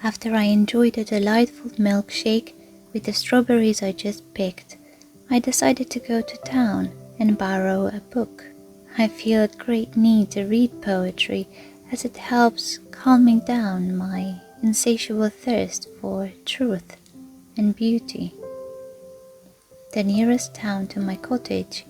After I enjoyed a delightful milkshake with the strawberries I just picked, I decided to go to town and borrow a book. I feel a great need to read poetry as it helps calming down my insatiable thirst for truth and beauty. The nearest town to my cottage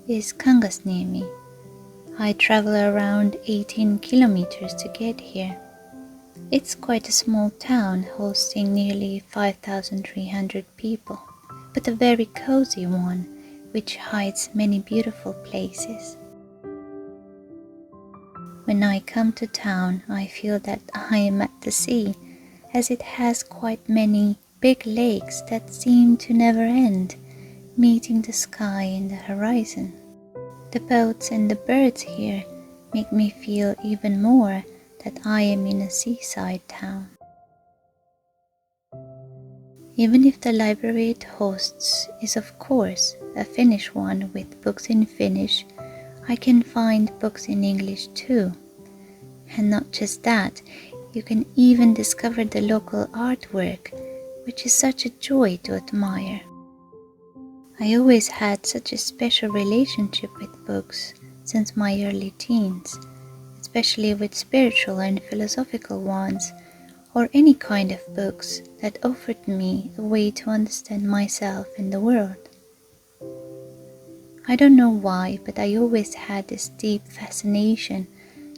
is Kangasniemi. I travel around 18 kilometers to get here. It's quite a small town hosting nearly 5,300 people, but a very cozy one which hides many beautiful places. When I come to town, I feel that I am at the sea, as it has quite many big lakes that seem to never end, meeting the sky and the horizon. The boats and the birds here make me feel even more that I am in a seaside town. Even if the library it hosts is of course a Finnish one with books in Finnish, I can find books in English too. And not just that, you can even discover the local artwork, which is such a joy to admire. I always had such a special relationship with books since my early teens, especially with spiritual and philosophical ones, or any kind of books that offered me a way to understand myself and the world. I don't know why, but I always had this deep fascination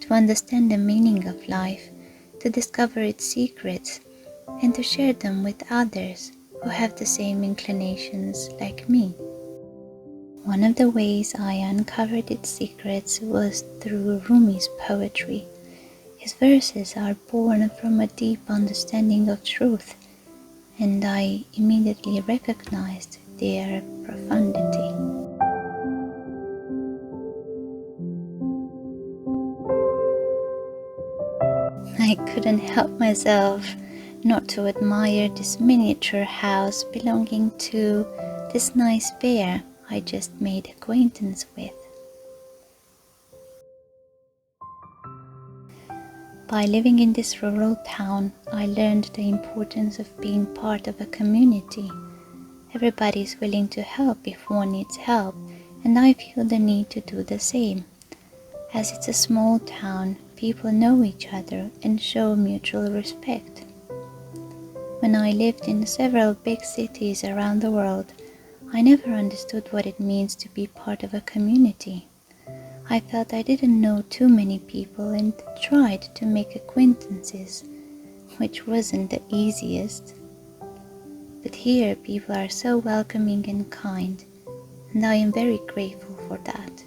to understand the meaning of life, to discover its secrets, and to share them with others who have the same inclinations like me. One of the ways I uncovered its secrets was through Rumi's poetry. His verses are born from a deep understanding of truth, and I immediately recognized their profundity. I couldn't help myself not to admire this miniature house belonging to this nice bear I just made acquaintance with. By living in this rural town, I learned the importance of being part of a community. Everybody is willing to help if one needs help, and I feel the need to do the same. As it's a small town, people know each other and show mutual respect. When I lived in several big cities around the world, I never understood what it means to be part of a community. I felt I didn't know too many people and tried to make acquaintances, which wasn't the easiest. But here people are so welcoming and kind, and I am very grateful for that.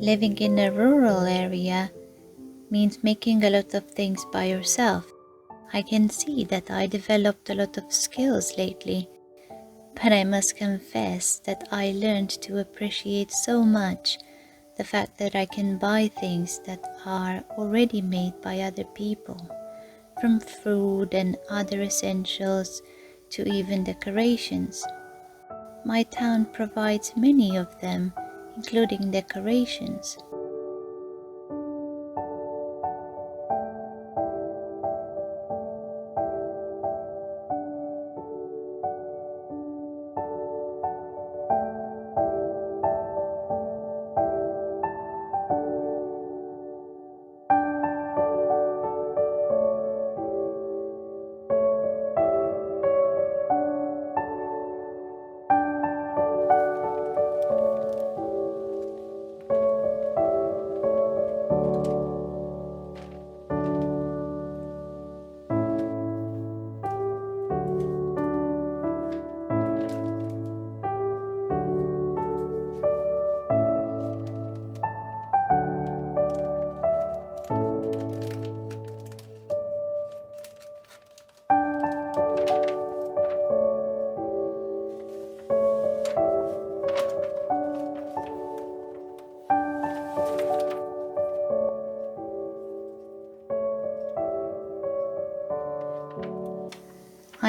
Living in a rural area means making a lot of things by yourself. I can see that I developed a lot of skills lately, but I must confess that I learned to appreciate so much the fact that I can buy things that are already made by other people, from food and other essentials to even decorations. My town provides many of them, including decorations.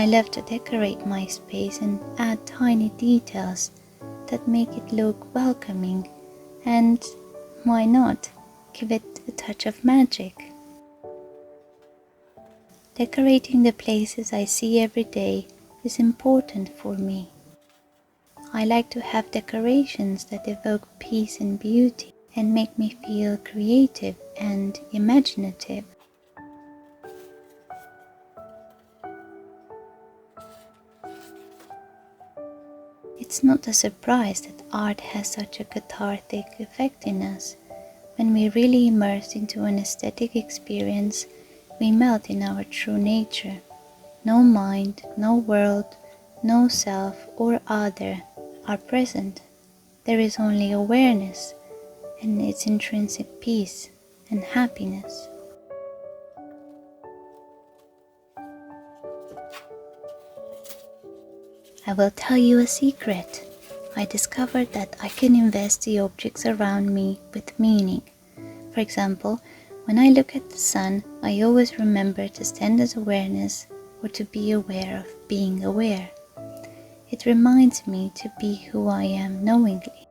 I love to decorate my space and add tiny details that make it look welcoming and, why not, give it a touch of magic. Decorating the places I see every day is important for me. I like to have decorations that evoke peace and beauty and make me feel creative and imaginative. It's not a surprise that art has such a cathartic effect in us. When we really immerse into an aesthetic experience, we melt in our true nature. No mind, no world, no self or other are present. There is only awareness and its intrinsic peace and happiness. I will tell you a secret. I discovered that I can invest the objects around me with meaning. For example, when I look at the sun, I always remember to send as awareness or to be aware of being aware. It reminds me to be who I am knowingly.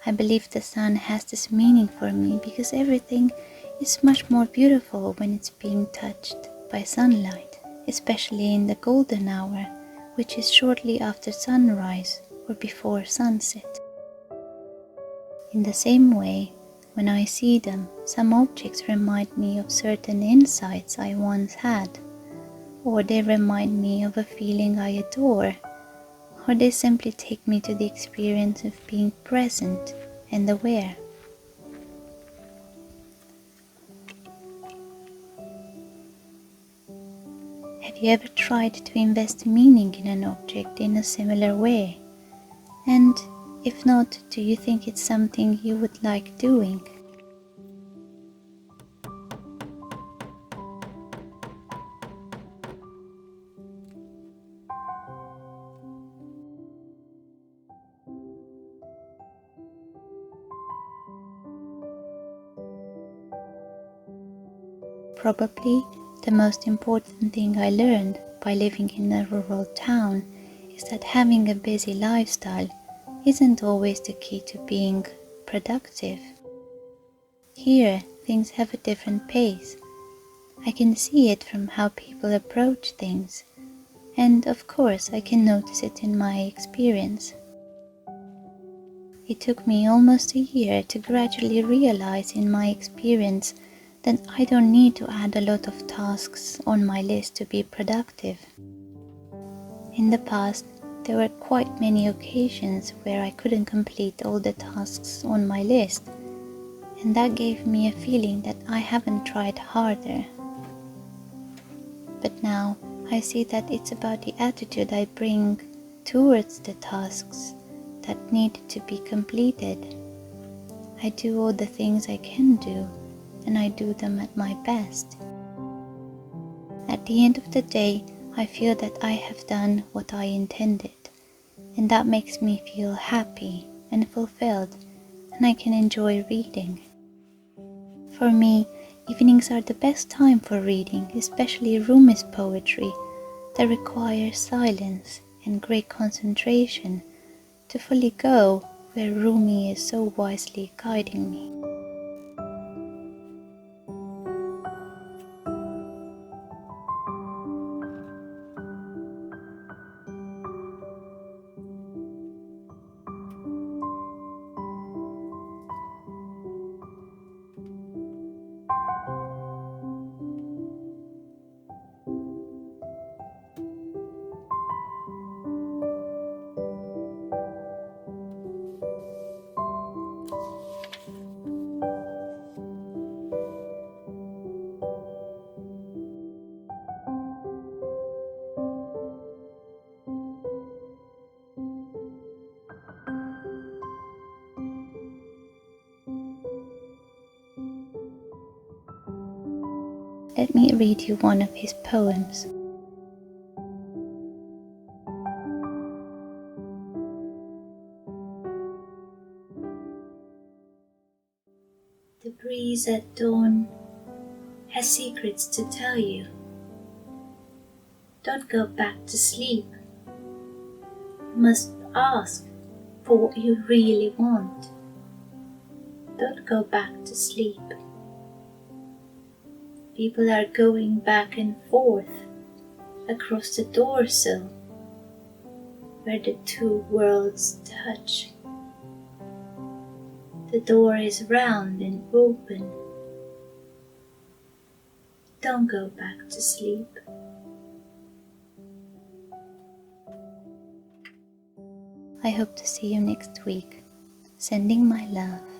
I believe the sun has this meaning for me because everything is much more beautiful when it's being touched by sunlight, especially in the golden hour, which is shortly after sunrise or before sunset. In the same way, when I see them, some objects remind me of certain insights I once had, or they remind me of a feeling I adore, or they simply take me to the experience of being present and aware. Have you ever tried to invest meaning in an object in a similar way? And if not, do you think it's something you would like doing? Probably the most important thing I learned by living in a rural town is that having a busy lifestyle isn't always the key to being productive. Here, things have a different pace. I can see it from how people approach things, and of course I can notice it in my experience. It took me almost a year to gradually realize in my experience that I don't need to add a lot of tasks on my list to be productive. In the past, there were quite many occasions where I couldn't complete all the tasks on my list, and that gave me a feeling that I haven't tried harder. But now I see that it's about the attitude I bring towards the tasks that need to be completed. I do all the things I can do, and I do them at my best. At the end of the day, I feel that I have done what I intended, and that makes me feel happy and fulfilled, and I can enjoy reading. For me, evenings are the best time for reading, especially Rumi's poetry that requires silence and great concentration to fully go where Rumi is so wisely guiding me. Let me read you one of his poems. The breeze at dawn has secrets to tell you. Don't go back to sleep. You must ask for what you really want. Don't go back to sleep. People are going back and forth across the doorsill where the two worlds touch. The door is round and open. Don't go back to sleep. I hope to see you next week. Sending my love.